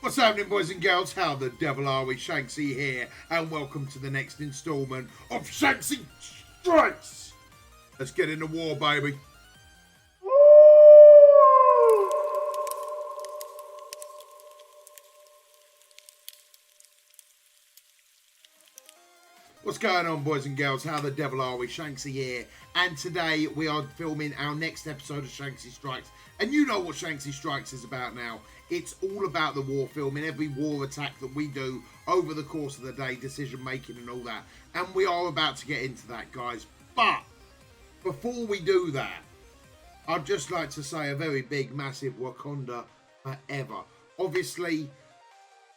What's happening, boys and girls? How the devil are we? Shanksy here, and welcome to the next instalment of SHANKSY Strikes! Let's get into war, baby. What's going on, boys and girls? How the devil are we? Shanksy here, and today we are filming our next episode of SHANKSY Strikes. And you know what SHANKSY Strikes is about now. It's all about the war film and every war attack that we do over the course of the day, decision making and all that. And we are about to get into that, guys. But before we do that, I'd just like to say a very big, massive Wakanda forever. Obviously,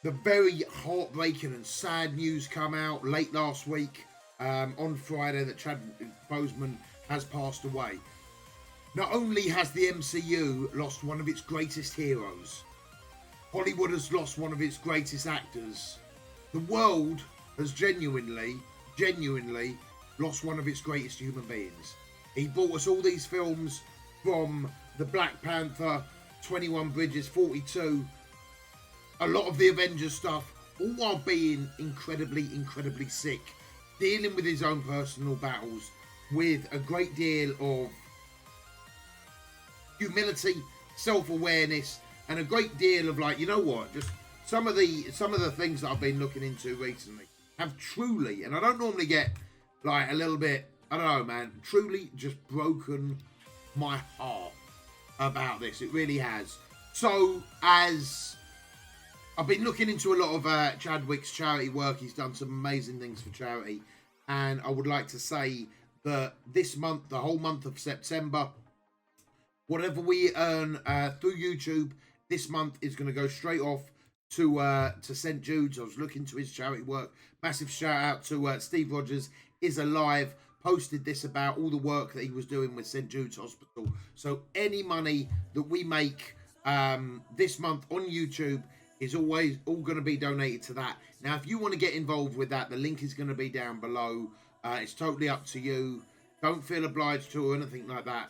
the very heartbreaking and sad news come out late last week on Friday that Chadwick Boseman has passed away. Not only has the MCU lost one of its greatest heroes, Hollywood has lost one of its greatest actors, the world has genuinely lost one of its greatest human beings. He brought us all these films from the Black Panther, 21 Bridges, 42, a lot of the Avengers stuff, all while being incredibly sick, dealing with his own personal battles with a great deal of humility, self-awareness, and a great deal of, like, you know what, just some of the things that I've been looking into recently have truly, and I don't normally get like a little bit, I don't know, man, truly just broken my heart about this. It really has. So as I've been looking into a lot of Chadwick's charity work, he's done some amazing things for charity, and I would like to say that this month, the whole month of September, whatever we earn through YouTube this month is going to go straight off to St. Jude's. I was looking to his charity work. Massive shout out to Steve Rogers is alive. Posted this about all the work that he was doing with St. Jude's Hospital. So any money that we make this month on YouTube is always all going to be donated to that. Now, if you want to get involved with that, the link is going to be down below. It's totally up to you. Don't feel obliged to or anything like that.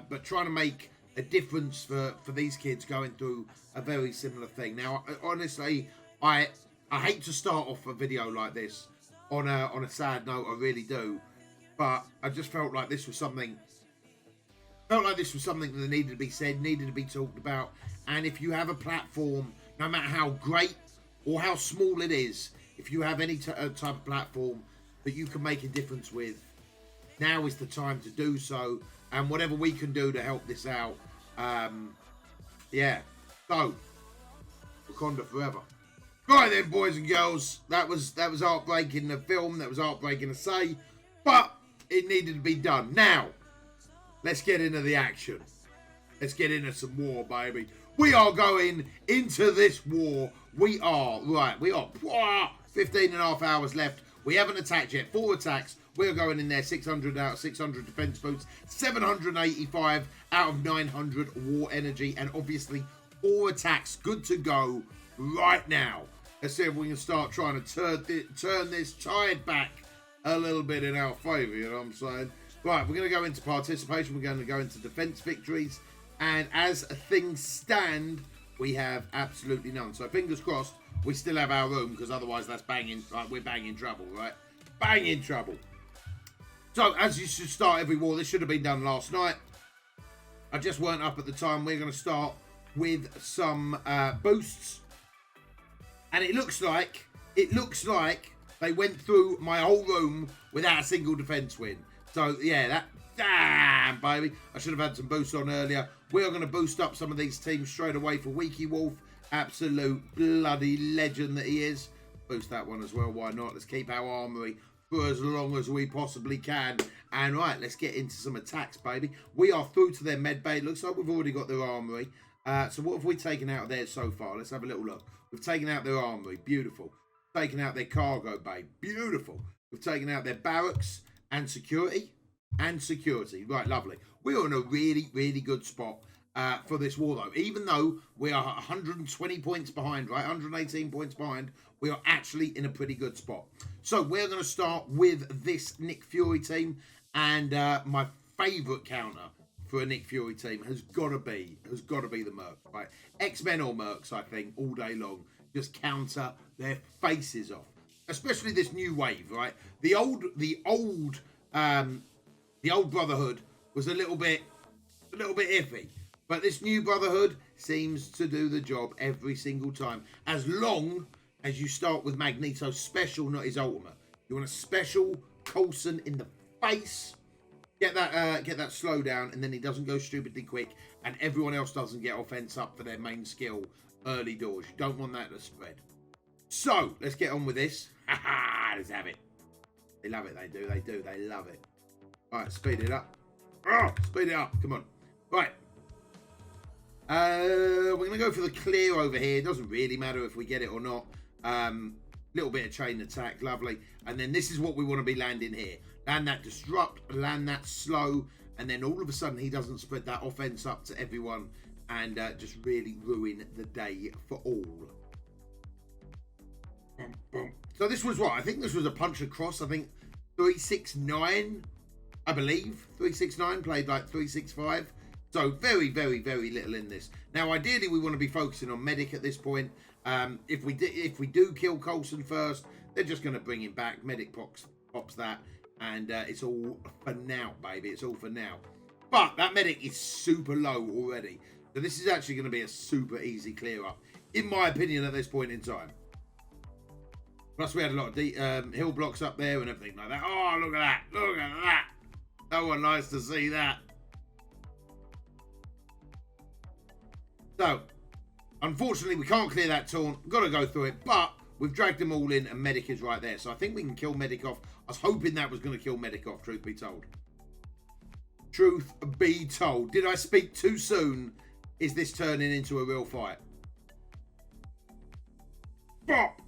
But trying to make a difference for these kids going through a very similar thing. Now, honestly, I hate to start off a video like this on a sad note. I really do. But I just felt like this was something. That needed to be said, needed to be talked about. And if you have a platform, no matter how great or how small it is, if you have any type of platform that you can make a difference with, now is the time to do so. And whatever we can do to help this out, yeah. So, Wakanda forever. Right then, boys and girls, that was heartbreaking to film. That was heartbreaking to say, but it needed to be done. Now, let's get into the action. Let's get into some war, baby. We are going into this war. We are 15 and a half hours left. We haven't attacked yet. 4 attacks. We're going in there, 600 out of 600 defense boots, 785 out of 900 war energy, and obviously 4 attacks good to go right now. Let's see if we can start trying to turn this tide back a little bit in our favour, you know what I'm saying? Right, we're going to go into participation, we're going to go into defense victories, and as things stand, we have absolutely none. So fingers crossed, we still have our room, because otherwise that's banging, we're banging trouble, right? Banging trouble. So, as you should start every war, this should have been done last night. I just weren't up at the time. We're going to start with some boosts. And it looks like they went through my whole room without a single defense win. So, yeah, damn, baby. I should have had some boosts on earlier. We are going to boost up some of these teams straight away for Weeky Wolf. Absolute bloody legend that he is. Boost that one as well. Why not? Let's keep our armory for as long as we possibly can. And right, let's get into some attacks, baby. We are through to their med bay. Looks like we've already got their armory. So what have we taken out of there so far? Let's have a little look. We've taken out their armory. Beautiful. Taken out their cargo bay. Beautiful. We've taken out their barracks and security. Right, lovely. We're in a really good spot for this war, though. Even though we are 120 points behind, right? 118 points behind. We are actually in a pretty good spot. So we're going to start with this Nick Fury team. And my favourite counter for a Nick Fury team has got to be the Mercs, right? X-Men or Mercs, I think, all day long. Just counter their faces off. Especially this new wave, right? The old Brotherhood was a little bit iffy. But this new Brotherhood seems to do the job every single time. As long as you start with Magneto's special, not his ultimate. You want a special Coulson in the face. Get that slowdown, and then he doesn't go stupidly quick, and everyone else doesn't get offense up for their main skill early doors. You don't want that to spread. So, let's get on with this. Let's have it. They love it, they do, they love it. Alright, speed it up. Oh, speed it up, come on. Right. We're going to go for the clear over here. It doesn't really matter if we get it or not. Little bit of chain attack, lovely. And then this is what we want to be landing here. Land that disrupt, land that slow, and then all of a sudden he doesn't spread that offense up to everyone and just really ruin the day for all. So this was what? I think this was a punch across. I think 369, I believe. 369 played like 365. So very, very, very little in this. Now, ideally, we want to be focusing on Medic at this point. If we do kill Coulson first, they're just going to bring him back. Medic pops that, and it's all for now, baby. It's all for now. But that Medic is super low already. So this is actually going to be a super easy clear up, in my opinion, at this point in time. Plus, we had a lot of hill blocks up there and everything like that. Oh, look at that. Look at that. No one likes to see that. So, unfortunately, we can't clear that taunt. Got to go through it, but we've dragged them all in, and Medic is right there. So I think we can kill Medic off. I was hoping that was going to kill Medic off, truth be told. Truth be told. Did I speak too soon? Is this turning into a real fight? Bop!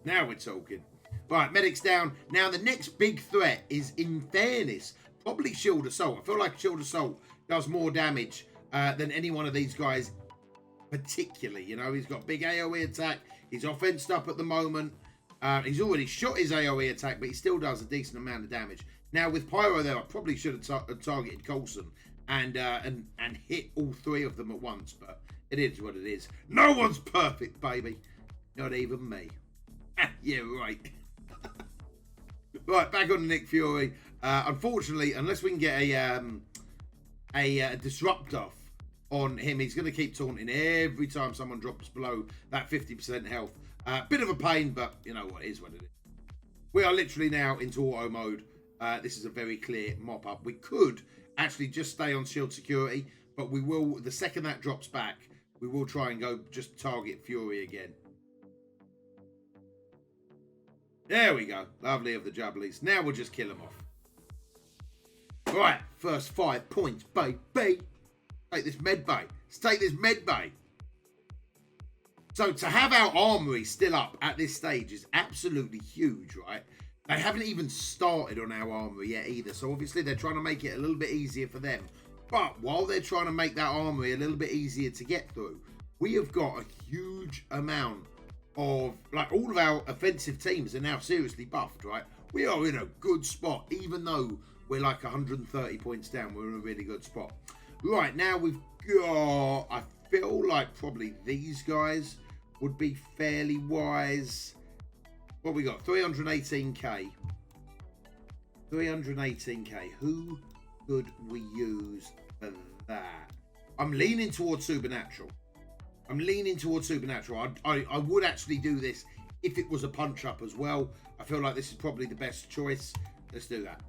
Now we're talking. Right, Medic's down. Now, the next big threat is, in fairness, probably Shield Assault. I feel like Shield Assault does more damage than any one of these guys particularly. You know, he's got big AoE attack. He's offensed up at the moment. He's already shot his AoE attack, but he still does a decent amount of damage. Now, with Pyro there, I probably should have targeted Coulson and hit all three of them at once, but it is what it is. No one's perfect, baby. Not even me. Yeah, right. Right, back on to Nick Fury. Unfortunately, unless we can get a disrupt off on him, he's going to keep taunting every time someone drops below that 50% health. Bit of a pain, but you know what, it is what it is. We are literally now into auto mode. This is a very clear mop up. We could actually just stay on shield security, but we will, the second that drops back, we will try and go just target Fury again. There we go. Lovely of the jubblies. Now we'll just kill him off. Right, first 5 points, baby. Take this med bay. Let's take this med bay. So to have our armory still up at this stage is absolutely huge, right? They haven't even started on our armory yet either. So obviously they're trying to make it a little bit easier for them. But while they're trying to make that armory a little bit easier to get through, we have got a huge amount of, like, all of our offensive teams are now seriously buffed, right? We are in a good spot, even though we're like 130 points down. We're in a really good spot. Right, now we've got, I feel like probably these guys would be fairly wise. What we got? 318k. 318k. Who could we use for that? I'm leaning towards Supernatural. I would actually do this if it was a punch up as well. I feel like this is probably the best choice. Let's do that.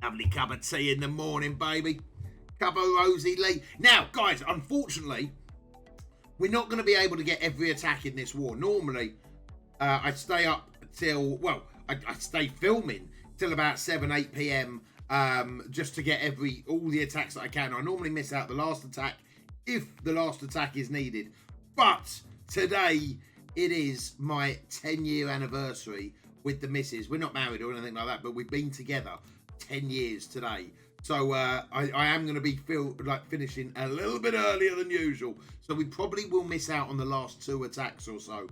Lovely cup of tea in the morning, baby. Cup of Rosie Lee. Now, guys, unfortunately, we're not going to be able to get every attack in this war. Normally, I stay up till, well, I stay filming till about 7, 8 p.m. Just to get all the attacks that I can. I normally miss out the last attack if the last attack is needed. But today, it is my 10-year anniversary with the missus. We're not married or anything like that, but we've been together 10 years today. So I am going to be finishing a little bit earlier than usual. So we probably will miss out on the last 2 attacks or so.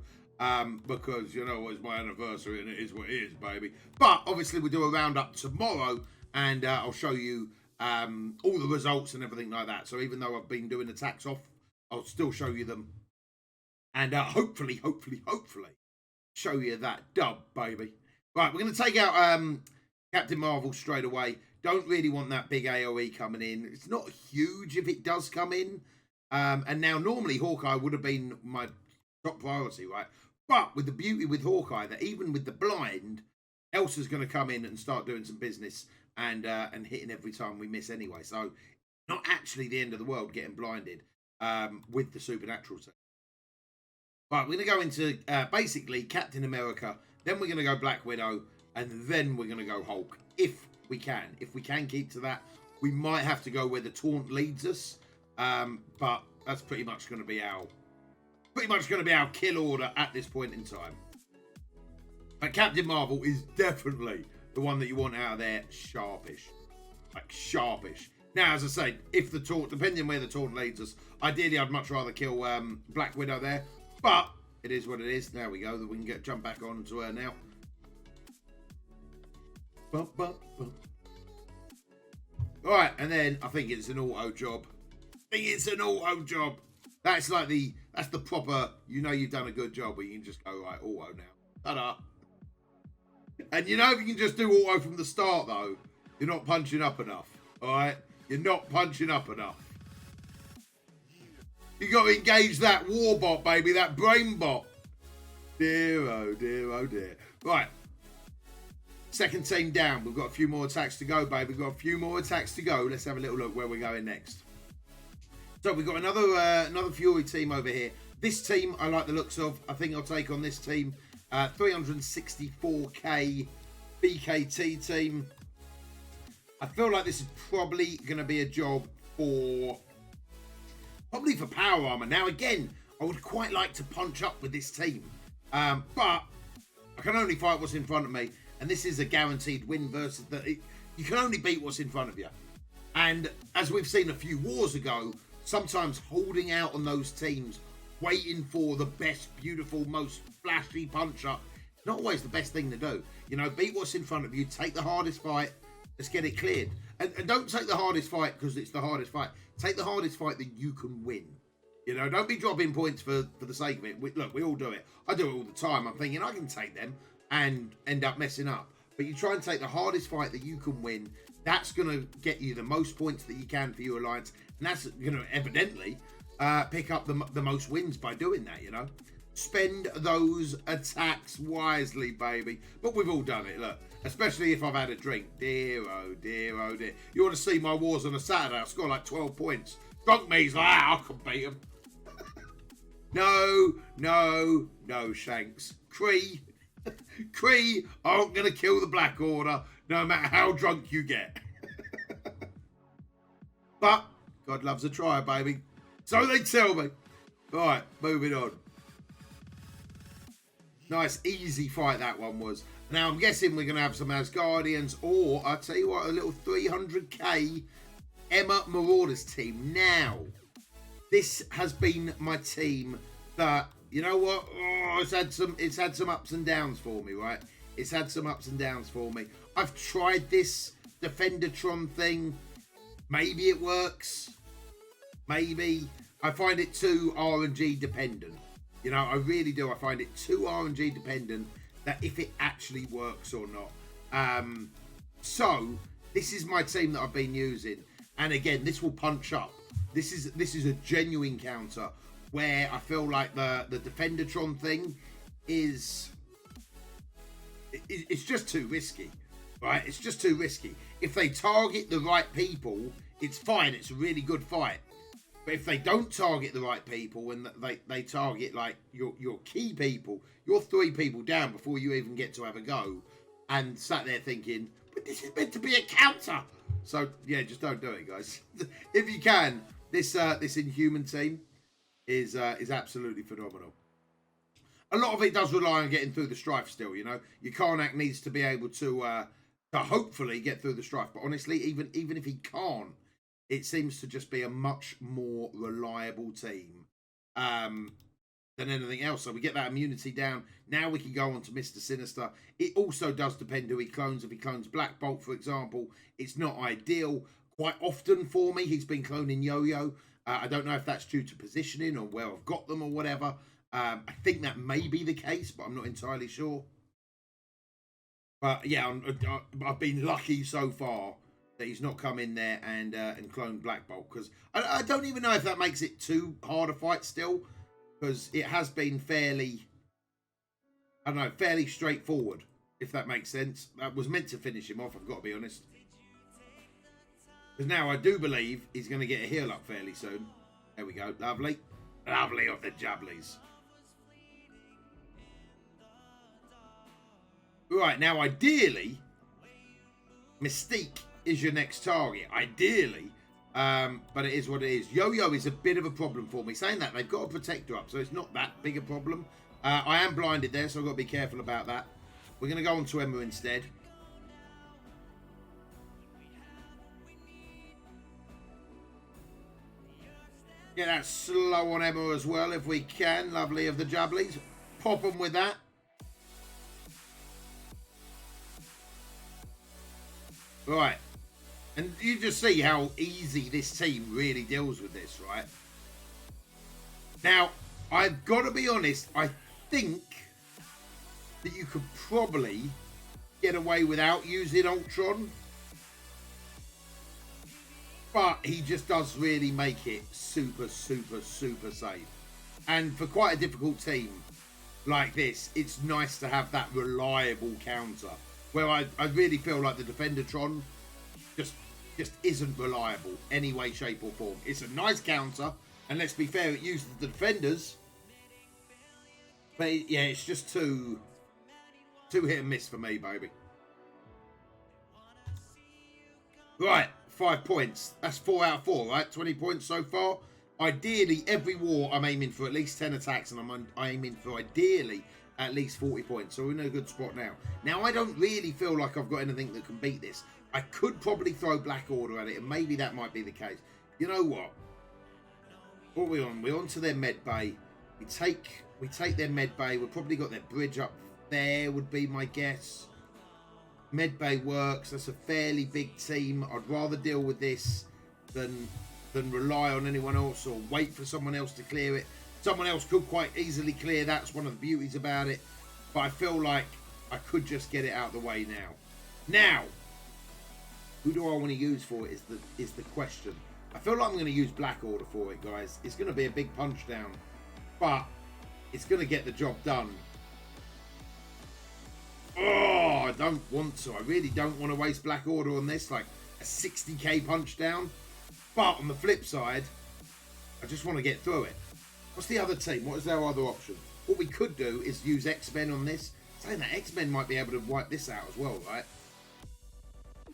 because, you know, it's my anniversary and it is what it is, baby. But obviously we do a roundup tomorrow, and I'll show you all the results and everything like that. So even though I've been doing the tax off, I'll still show you them, and hopefully show you that dub, baby. Right, we're going to take out Captain Marvel straight away. Don't really want that big AoE coming in. It's not huge if it does come in. And now normally Hawkeye would have been my top priority, right? But with the beauty with Hawkeye, that even with the blind, Elsa's going to come in and start doing some business and hitting every time we miss anyway. So not actually the end of the world getting blinded with the supernatural team. Right, we're going to go into basically Captain America, then we're going to go Black Widow, and then we're going to go Hulk, if we can. If we can keep to that, we might have to go where the taunt leads us, but that's pretty much going to be our kill order at this point in time. But Captain Marvel is definitely the one that you want out of there, sharpish, like sharpish. Now, as I say, if the taunt, depending on where the taunt leads us, ideally I'd much rather kill Black Widow there. But it is what it is. There we go. We can jump back on to her now. Bump, bump, bump. All right, and then I think it's an auto job. That's like that's the proper, you know, you've done a good job, where you can just go, right, auto now. Ta-da. And you know, if you can just do auto from the start, though, you're not punching up enough. All right? You're not punching up enough. You got to engage that war bot, baby, that brain bot. Dear, oh dear, oh dear. Right. Second team down. We've got a few more attacks to go, baby. We've got a few more attacks to go. Let's have a little look where we're going next. So we've got another Fury team over here. This team I like the looks of. I think I'll take on this team. 364k BKT team. I feel like this is probably going to be a job for power armor. Now, again, I would quite like to punch up with this team. But I can only fight what's in front of me. And this is a guaranteed win versus you can only beat what's in front of you. And as we've seen a few wars ago, sometimes holding out on those teams, waiting for the best, beautiful, most flashy puncher, not always the best thing to do. You know, beat what's in front of you, take the hardest fight, let's get it cleared. And don't take the hardest fight because it's the hardest fight. Take the hardest fight that you can win. You know, don't be dropping points for the sake of it. Look, we all do it. I do it all the time. I'm thinking I can take them and end up messing up. But you try and take the hardest fight that you can win. That's going to get you the most points that you can for your alliance. And that's going to evidently pick up the most wins by doing that, you know. Spend those attacks wisely, baby. But we've all done it, look. Especially if I've had a drink. Dear, oh dear, oh dear. You want to see my wars on a Saturday? I scored like 12 points. Drunk me's like, I can beat him. No, Shanks. Kree aren't going to kill the Black Order, no matter how drunk you get. But God loves a try, baby. So they tell me. All right, moving on. Nice, easy fight that one was. Now, I'm guessing we're going to have some Asgardians, or, I'll tell you what, a little 300k Emma Marauders team. Now, this has been my team that, you know what, it's had some ups and downs for me, right? It's had some ups and downs for me. I've tried this Defendertron thing. Maybe it works. Maybe. I find it too RNG dependent. You know, I really do. I find it too RNG dependent that if it actually works or not. So this is my team that I've been using, and again, this will punch up. This is a genuine counter where I feel like the Defendertron thing it's just too risky, right? It's just too risky. If they target the right people, it's fine. It's a really good fight. But if they don't target the right people and they target like your key people, you're 3 people down before you even get to have a go, and sat there thinking, but this is meant to be a counter. So yeah, just don't do it, guys. If you can, this Inhuman team is absolutely phenomenal. A lot of it does rely on getting through the strife still, you know. Your Karnak needs to be able to hopefully get through the strife. But honestly, even if he can't, it seems to just be a much more reliable team than than anything else. So we get that immunity down. Now we can go on to Mr. Sinister. It also does depend who he clones. If he clones Black Bolt, for example, it's not ideal. Quite often for me, he's been cloning Yo-Yo. I don't know if that's due to positioning or where I've got them or whatever. I think that may be the case, but I'm not entirely sure. But yeah, I've been lucky so far that he's not come in there and cloned Black Bolt, because I don't even know if that makes it too hard a fight still, because it has been fairly, I don't know, fairly straightforward, if that makes sense. That was meant to finish him off, I've got to be honest. Because now I do believe he's going to get a heal up fairly soon. There we go, lovely. Lovely of the jubblies. Right, now ideally, Mystique is your next target. Ideally, but it is what it is. Yo-Yo is a bit of a problem for me. Saying that, they've got a protector up, so it's not that big a problem. I am blinded there, so I've got to be careful about that. We're going to go on to Emma instead. Get that slow on Emma as well, if we can. Lovely of the jubblies. Pop them with that. Right, and you just see how easy this team really deals with this, right? Now, I've got to be honest, I think that you could probably get away without using Ultron, but he just does really make it super, super, super safe. And for quite a difficult team like this, it's nice to have that reliable counter. Where I really feel like the Defendertron just isn't reliable any way, shape or form. It's a nice counter, and let's be fair, it uses the defenders. But yeah, it's just too hit and miss for me, baby. Right, 5 points. That's 4 out of 4, right? 20 points so far. Ideally, every war I'm aiming for at least 10 attacks, and I'm aiming for ideally at least 40 points, so we're in a good spot now. Now, I don't really feel like I've got anything that can beat this. I could probably throw Black Order at it, and maybe that might be the case. You know what? What are we on? We're on to their med bay. We take their med bay. We've probably got their bridge up there, would be my guess. Med bay works. That's a fairly big team. I'd rather deal with this than rely on anyone else or wait for someone else to clear it. Someone else could quite easily clear. That's one of the beauties about it. But I feel like I could just get it out of the way now. Now, who do I want to use for it is the question. I feel like I'm going to use Black Order for it, guys. It's going to be a big punch down, but it's going to get the job done. Oh, I don't want to. I really don't want to waste Black Order on this, like a 60k punch down. But on the flip side, I just want to get through it. What's the other team? What is our other option? What we could do is use X-Men on this. Saying that, X-Men might be able to wipe this out as well, right?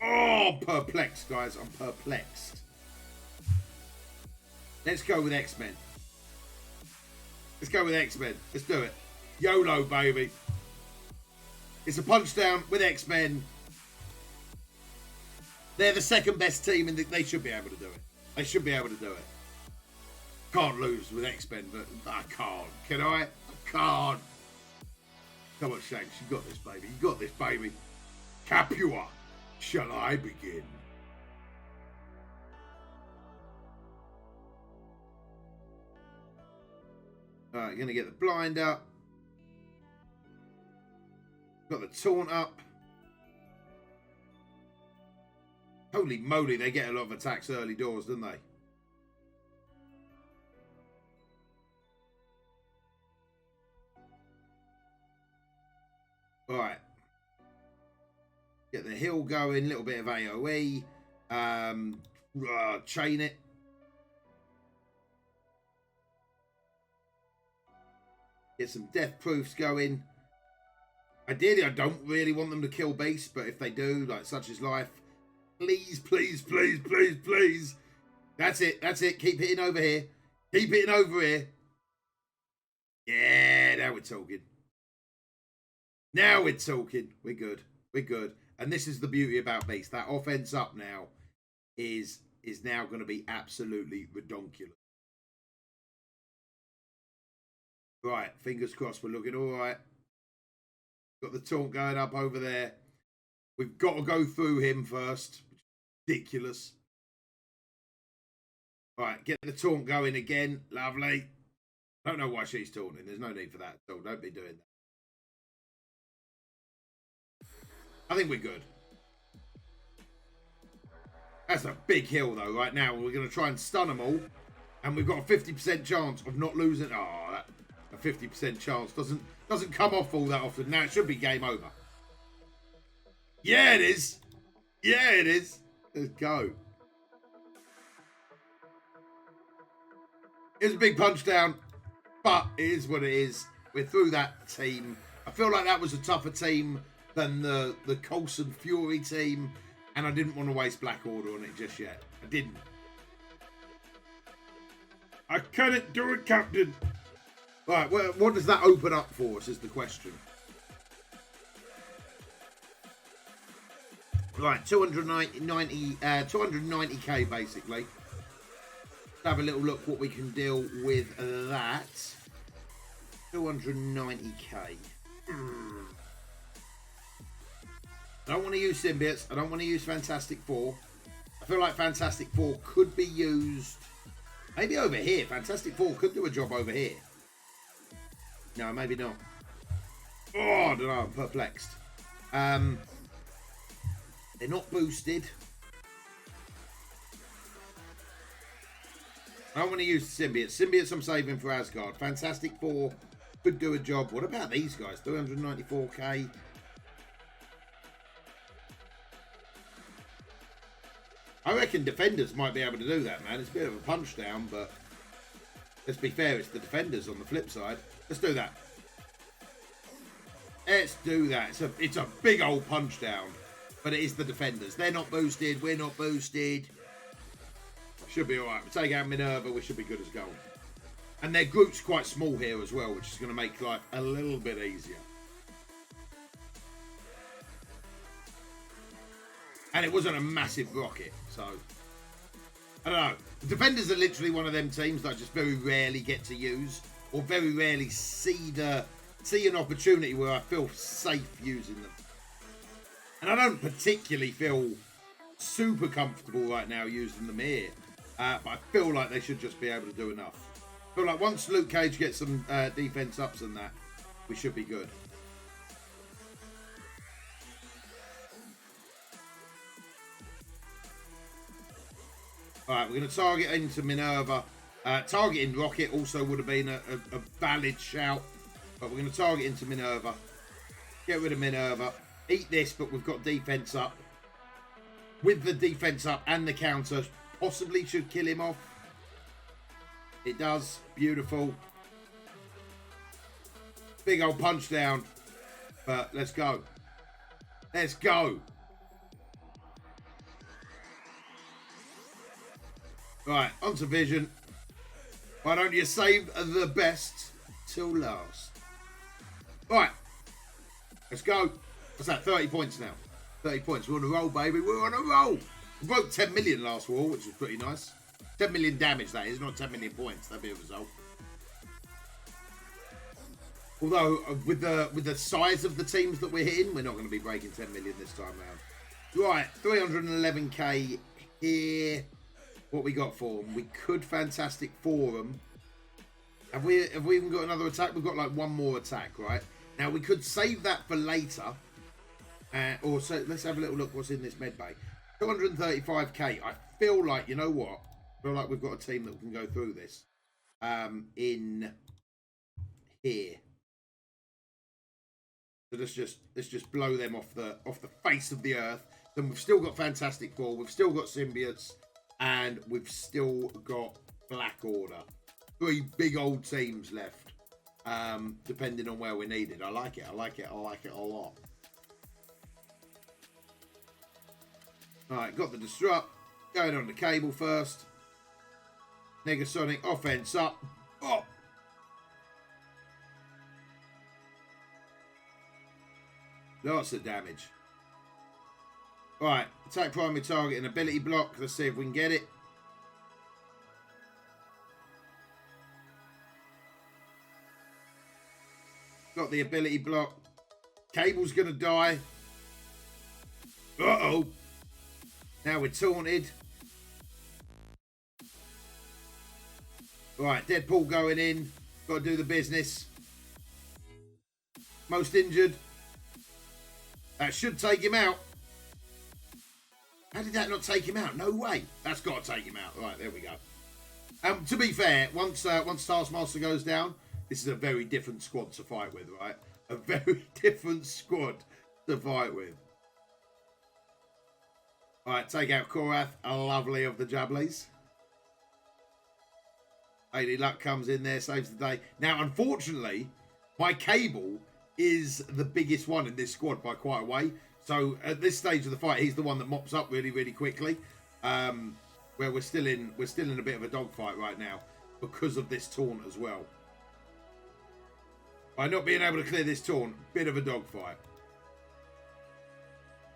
Oh, perplexed, guys. I'm perplexed. Let's go with X-Men. Let's go with X-Men. Let's do it. YOLO, baby. It's a punch down with X-Men. They're the second best team, and they should be able to do it. They should be able to do it. Can't lose with X-Men, but I can't. Can I? I can't. Come on, Shanks. You got this, baby. You got this, baby. Capua. Shall I begin? Alright, you're going to get the blind up. Got the taunt up. Holy moly, they get a lot of attacks early doors, don't they? Alright. Get the hill going, a little bit of AoE. Chain it. Get some death proofs going. Ideally, I don't really want them to kill Beast, but if they do, like such is life. Please, please, please, please, please. That's it. That's it. Keep hitting over here. Keep hitting over here. Yeah, now we're talking. Now we're talking. We're good. We're good. And this is the beauty about Beast. That offense up now is now going to be absolutely redonkulous. Right, fingers crossed we're looking all right. Got the taunt going up over there. We've got to go through him first. Ridiculous. Right, get the taunt going again. Lovely. Don't know why she's taunting. There's no need for that at all. Don't be doing that. I think we're good. That's a big hill, though, right now. We're going to try and stun them all. And we've got a 50% chance of not losing. Oh, a 50% chance doesn't come off all that often. Now, it should be game over. Yeah, it is. Yeah, it is. Let's go. It was a big punch down, but it is what it is. We're through that team. I feel like that was a tougher team than the Coulson Fury team, and I didn't want to waste Black Order on it just yet. I didn't. I couldn't do it, Captain. Right, well, what does that open up for us is the question. Right, 290k basically. Let's have a little look what we can deal with that. 290k. I don't want to use symbiotes. I don't want to use Fantastic Four. I feel like Fantastic Four could be used maybe over here. Fantastic Four could do a job over here. No, maybe not. Oh, I don't know. I'm perplexed. They're not boosted. I don't want to use symbiotes. Symbiotes I'm saving for Asgard. Fantastic Four could do a job. What about these guys? 394k. I reckon Defenders might be able to do that, man. It's a bit of a punch down, but let's be fair, it's the Defenders on the flip side. Let's do that. Let's do that. It's a big old punch down, but it is the Defenders. They're not boosted. We're not boosted. Should be all right. We take out Minerva. We should be good as gold. And their group's quite small here as well, which is going to make life a little bit easier. And it wasn't a massive rocket, so I don't know. The Defenders are literally one of them teams that I just very rarely get to use, or very rarely see an opportunity where I feel safe using them. And I don't particularly feel super comfortable right now using them here, but I feel like they should just be able to do enough. I feel like once Luke Cage gets some defense ups and that, we should be good. Alright, we're going to target into Minerva. Targeting Rocket also would have been a valid shout. But we're going to target into Minerva. Get rid of Minerva. Eat this, but we've got defense up. With the defense up and the counter, possibly should kill him off. It does. Beautiful. Big old punch down. But let's go. Let's go. Right, onto Vision. Why don't you save the best till last? Right, let's go. What's that? 30 points now. 30 points. We're on a roll, baby. We're on a roll. We broke 10 million last war, which was pretty nice. 10 million damage, that is, not 10 million points. That'd be a result. Although, with the size of the teams that we're hitting, we're not going to be breaking 10 million this time round. Right, 311k here. What we got for them? We could Fantastic Four them. Have we even got another attack? We've got like one more attack, right? Now we could save that for later. Or so let's have a little look what's in this med bay. 235k. I feel like, you know what? I feel like we've got a team that can go through this. In here. So let's just blow them off the face of the earth. Then we've still got Fantastic Four. We've still got symbiotes. And we've still got Black Order. 3 big old teams left. Depending on where we're needed. I like it. I like it. I like it a lot. Alright, got the Disrupt. Going on the cable first. Negasonic offense up. Oh! Lots of damage. Right, attack primary target and ability block. Let's see if we can get it. Got the ability block. Cable's going to die. Uh-oh. Now we're taunted. Right, Deadpool going in. Got to do the business. Most injured. That should take him out. How did that not take him out? No way. That's got to take him out. Right, there we go. To be fair, once Taskmaster goes down, this is a very different squad to fight with, right? A very different squad to fight with. All right, take out Korath, a lovely of the Jabblies. Lady Luck comes in there, saves the day. Now, unfortunately, my Cable is the biggest one in this squad by quite a way. So at this stage of the fight, he's the one that mops up really, really quickly. Where we're still in a bit of a dogfight right now because of this taunt as well. By not being able to clear this taunt, bit of a dogfight.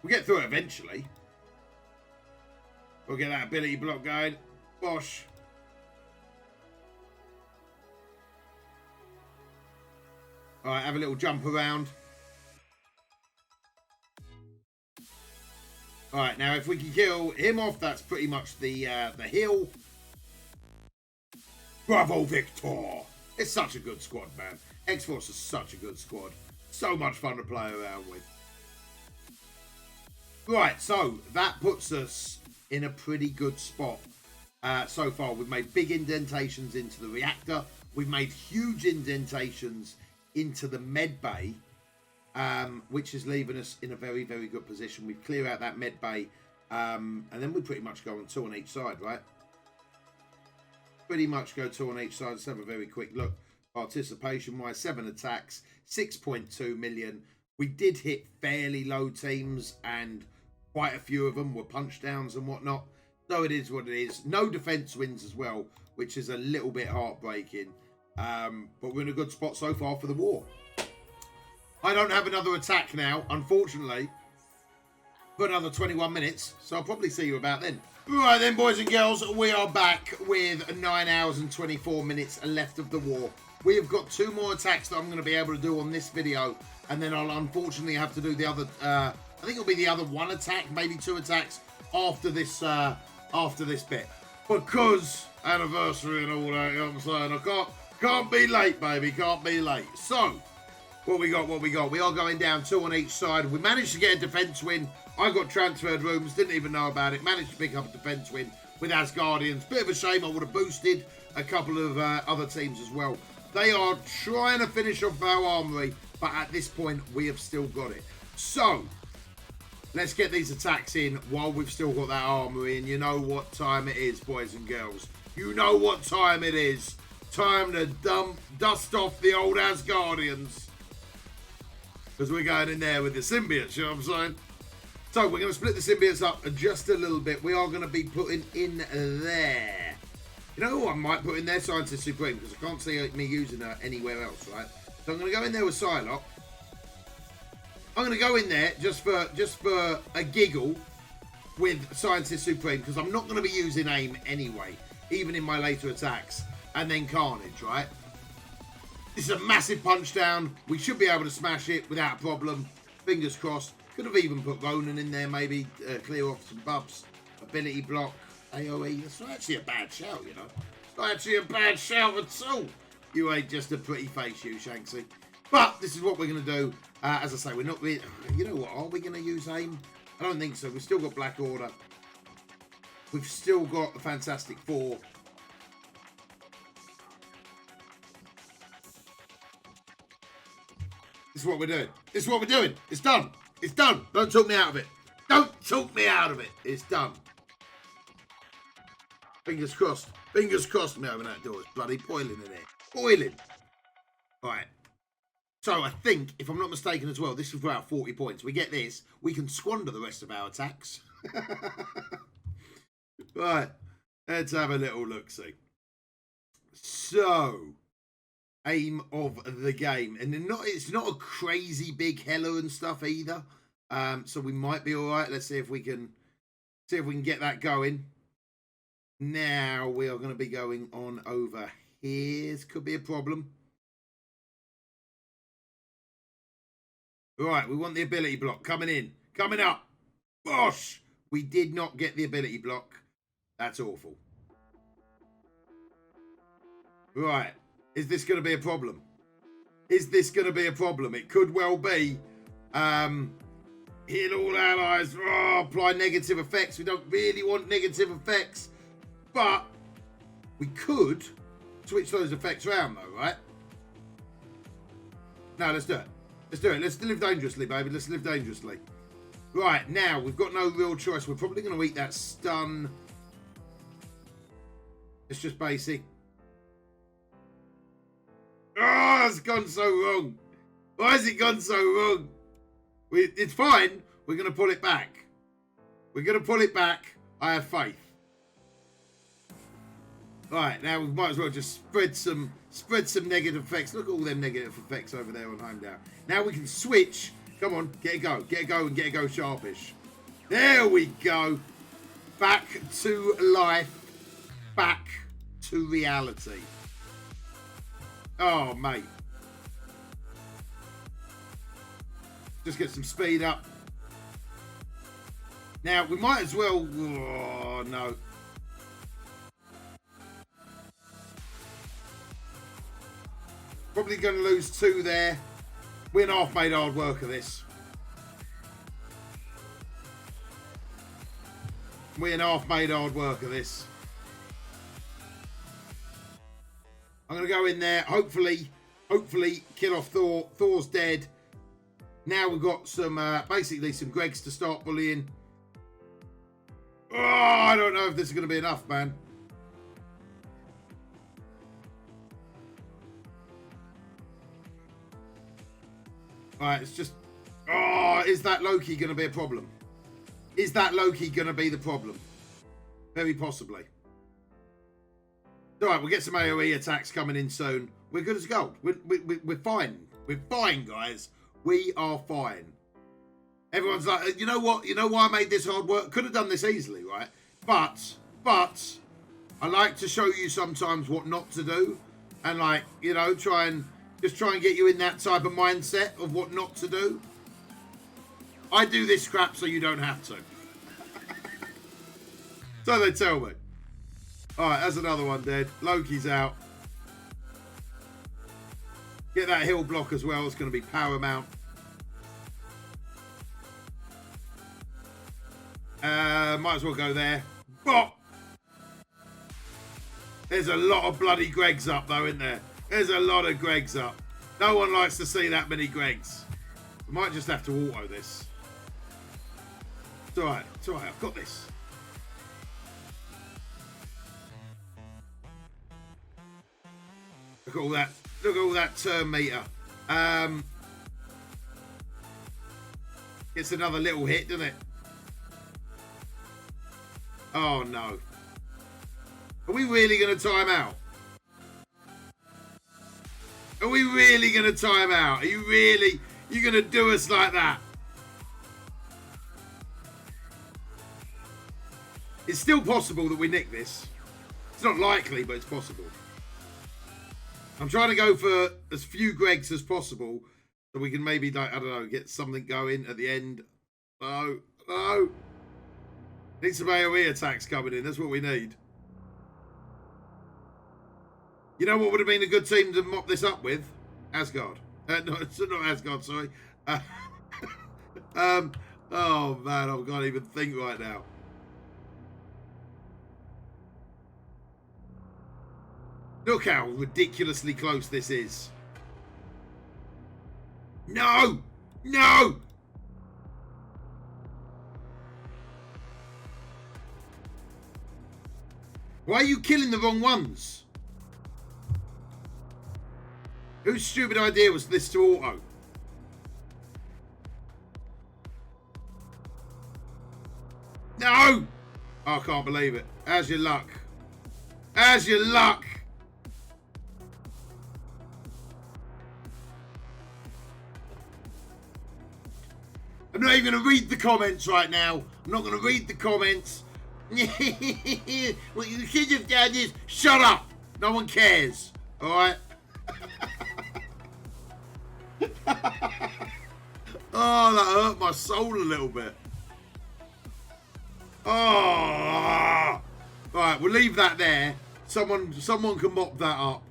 We'll get through it eventually. We'll get that ability block going. Bosh. All right, have a little jump around. All right, now if we can kill him off, that's pretty much the heal. Bravo, Victor! It's such a good squad, man. X-Force is such a good squad. So much fun to play around with. Right, so that puts us in a pretty good spot so far. We've made big indentations into the reactor. We've made huge indentations into the med bay. Which is leaving us in a very, very good position. We clear out that med bay, and then we pretty much go on 2 on each side, right? Pretty much go 2 on each side. Let's have a very quick look. Participation-wise, 7 attacks, 6.2 million. We did hit fairly low teams, and quite a few of them were punch downs and whatnot. So it is what it is. No defense wins as well, which is a little bit heartbreaking. But we're in a good spot so far for the war. I don't have another attack now, unfortunately, for another 21 minutes. So I'll probably see you about then. Right then, boys and girls, we are back with 9 hours and 24 minutes left of the war. We have got 2 more attacks that I'm going to be able to do on this video. And then I'll unfortunately have to do the other, I think it'll be the other 1 attack, maybe 2 attacks after this bit. Because anniversary and all that, you know what I'm saying? I can't be late, baby, can't be late. So, what we got? We are going down 2 on each side. We managed to get a defense win. I got transferred rooms, didn't even know about it. Managed to pick up a defense win with Asgardians. Bit of a shame, I would have boosted a couple of other teams as well. They are trying to finish off our armory, but at this point, we have still got it. So, let's get these attacks in while we've still got that armory. And you know what time it is, boys and girls. You know what time it is. Time to dust off the old Asgardians. Because we're going in there with the symbiotes, you know what I'm saying? So we're going to split the symbiotes up just a little bit. We are going to be putting in there. You know who I might put in there? Scientist Supreme, because I can't see me using her anywhere else, right? So I'm going to go in there with Psylocke. I'm going to go in there just for a giggle with Scientist Supreme, because I'm not going to be using AIM anyway, even in my later attacks. And then Carnage, right? This is a massive punch down. We should be able to smash it without a problem. Fingers crossed. Could have even put Ronan in there, maybe clear off some buffs. Ability block, AoE. That's not actually a bad shout, you know. It's not actually a bad shout at all. You ain't just a pretty face, you, Shanksy. But this is what we're going to do. As I say, we're not really... You know what? Are we going to use AIM? I don't think so. We've still got Black Order. We've still got the Fantastic Four. This is what we're doing. This is what we're doing. It's done. It's done. Don't talk me out of it. Don't talk me out of it. It's done. Fingers crossed. Fingers crossed me open that door. It's bloody boiling in there. Boiling. Right. So I think, if I'm not mistaken as well, this is about 40 points. We get this. We can squander the rest of our attacks. Right. Let's have a little look-see. So... aim of the game, and it's not a crazy big Hella and stuff either, so we might be all right. Let's see if we can get that going. Now we are going to be going on over here. This could be a problem. Right, we want the ability block coming in. Coming up. Gosh, we did not get the ability block. That's awful. Right, is this going to be a problem? Is this going to be a problem? It could well be. Heal all allies. Oh, apply negative effects. We don't really want negative effects. But we could switch those effects around though, right? No, let's do it. Let's do it. Let's live dangerously, baby. Let's live dangerously. Right, now, we've got no real choice. We're probably going to eat that stun. It's just basic. Oh, it's gone so wrong. Why has it gone so wrong? It's fine. We're going to pull it back. We're going to pull it back. I have faith. Right, now we might as well just spread some negative effects. Look at all them negative effects over there on home down. Now we can switch. Come on, get a go. Get a go and get a go sharpish. There we go. Back to life. Back to reality. Oh, mate. Just get some speed up. Now, we might as well... Oh, no. Probably going to lose 2 there. We're half made hard work of this. We're half made hard work of this. I'm going to go in there. Hopefully kill off Thor. Thor's dead. Now we've got some, basically some Gregs to start bullying. Oh, I don't know if this is going to be enough, man. Alright, it's just... Oh, is that Loki going to be a problem? Is that Loki going to be the problem? Very possibly. Alright, we'll get some AoE attacks coming in soon. We're good as gold. We're fine. We're fine, guys. We are fine. Everyone's like, you know what? You know why I made this hard work? Could have done this easily, right? But, I like to show you sometimes what not to do. And like, you know, try and get you in that type of mindset of what not to do. I do this crap so you don't have to. So they tell me. Alright, that's another one dead. Loki's out. Get that hill block as well. It's going to be paramount. Might as well go there. Bop! There's a lot of bloody Gregs up though, isn't there? There's a lot of Gregs up. No one likes to see that many Gregs. We might just have to auto this. It's alright. It's alright. I've got this. Look at all that. Look at all that turn meter. Gets another little hit, doesn't it? Oh no. Are we really going to time out? Are we really going to time out? Are you really... You're going to do us like that? It's still possible that we nick this. It's not likely, but it's possible. I'm trying to go for as few Gregs as possible so we can maybe, like, I don't know, get something going at the end. No. Need some AoE attacks coming in. That's what we need. You know what would have been a good team to mop this up with? Asgard. No, it's not Asgard, sorry. Oh, man, I can't even think right now. Look how ridiculously close this is. No! No! Why are you killing the wrong ones? Whose stupid idea was this to auto? No! Oh, I can't believe it. How's your luck? How's your luck? I'm not even going to read the comments right now. I'm not going to read the comments. What you should have done is shut up. No one cares. All right? Oh, that hurt my soul a little bit. Oh, right. We'll leave that there. Someone can mop that up.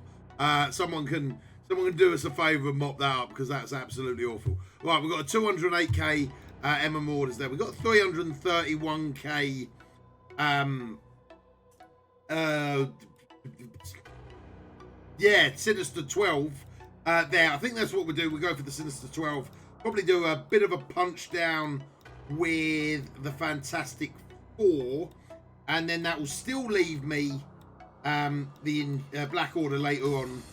Someone can do us a favour and mop that up because that's absolutely awful. Right, we've got a 208k Marauders there. We've got 331k. Yeah, Sinister 12 there. I think that's what we do. We go for the Sinister 12. Probably do a bit of a punch down with the Fantastic Four, and then that will still leave me the Black Order later on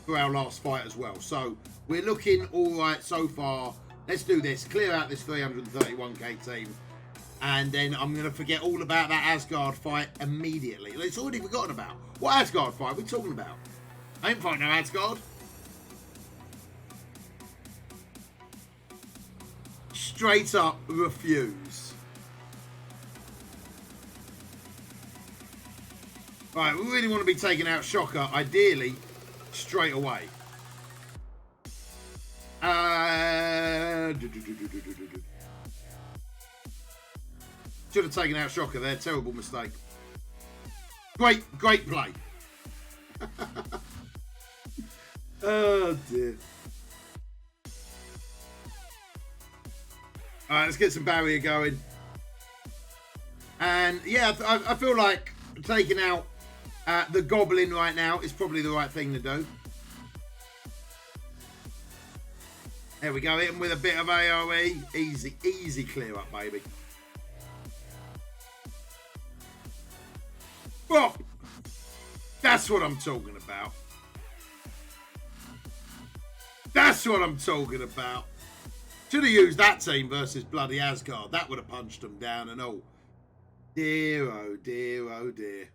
for our last fight as well. So we're looking all right so far. Let's do this. Clear out this 331k team. And then I'm going to forget all about that Asgard fight immediately. It's already forgotten about. What Asgard fight are we talking about? I ain't fighting no Asgard. Straight up refuse. Right, we really want to be taking out Shocker, ideally, straight away. Should have taken out Shocker there. Terrible mistake. Great play. Oh, dear. All right, let's get some barrier going. And, yeah, I feel like taking out the Goblin right now is probably the right thing to do. There we go. Hit him with a bit of AoE. Easy clear up, baby. Bop! That's what I'm talking about. That's what I'm talking about. Should have used that team versus bloody Asgard. That would have punched them down and all. Dear, oh dear, oh dear.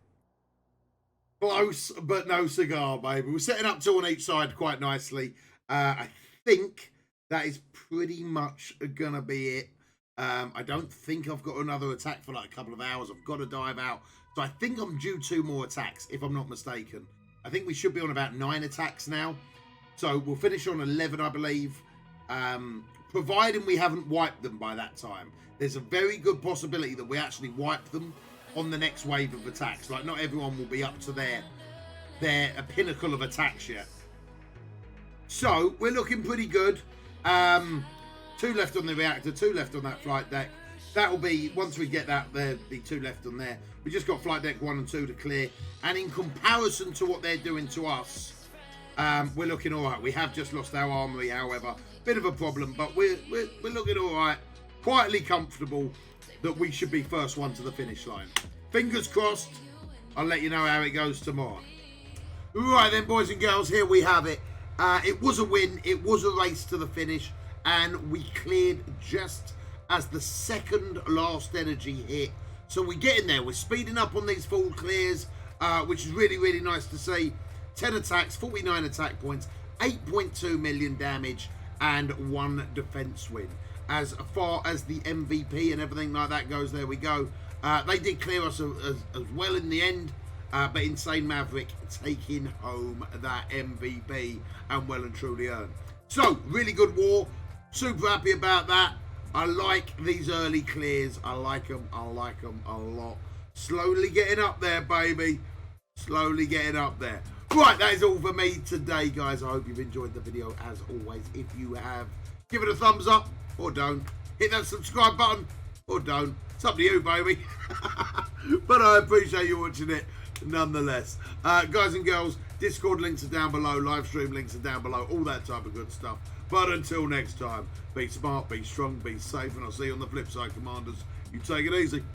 Close, but no cigar, baby. We're setting up two on each side quite nicely. I think that is pretty much going to be it. I don't think I've got another attack for like a couple of hours. I've got to dive out. So I think I'm due 2 more attacks, if I'm not mistaken. I think we should be on about 9 attacks now. So we'll finish on 11, I believe. Providing we haven't wiped them by that time. There's a very good possibility that we actually wipe them on the next wave of attacks. Like, not everyone will be up to their pinnacle of attacks yet. So, we're looking pretty good. 2 left on the reactor, 2 left on that flight deck. That'll be, once we get that, there'll be 2 left on there. We just got flight deck 1 and 2 to clear. And in comparison to what they're doing to us, we're looking all right. We have just lost our armory, however. Bit of a problem, but we're looking all right. Quietly comfortable that we should be first one to the finish line. Fingers crossed. I'll let you know how it goes tomorrow. Right then, boys and girls, here we have it. It was a win. It was a race to the finish. And we cleared just as the second last energy hit. So we're getting there. We're speeding up on these full clears, which is really, really nice to see. 10 attacks, 49 attack points, 8.2 million damage, and 1 defense win. As far as the MVP and everything like that goes, there we go. They did clear us as well in the end, but Insane Maverick taking home that MVP and well and truly earned. So, really good war. Super happy about that. I like these early clears. I like them a lot. Slowly getting up there, baby. Slowly getting up there. Right, that is all for me today, guys. I hope you've enjoyed the video as always. If you have, give it a thumbs up or don't. Hit that subscribe button or don't. It's up to you, baby. But I appreciate you watching it nonetheless. Guys and girls, Discord links are down below. Live stream links are down below. All that type of good stuff. But until next time, be smart, be strong, be safe, and I'll see you on the flip side, Commanders. You take it easy.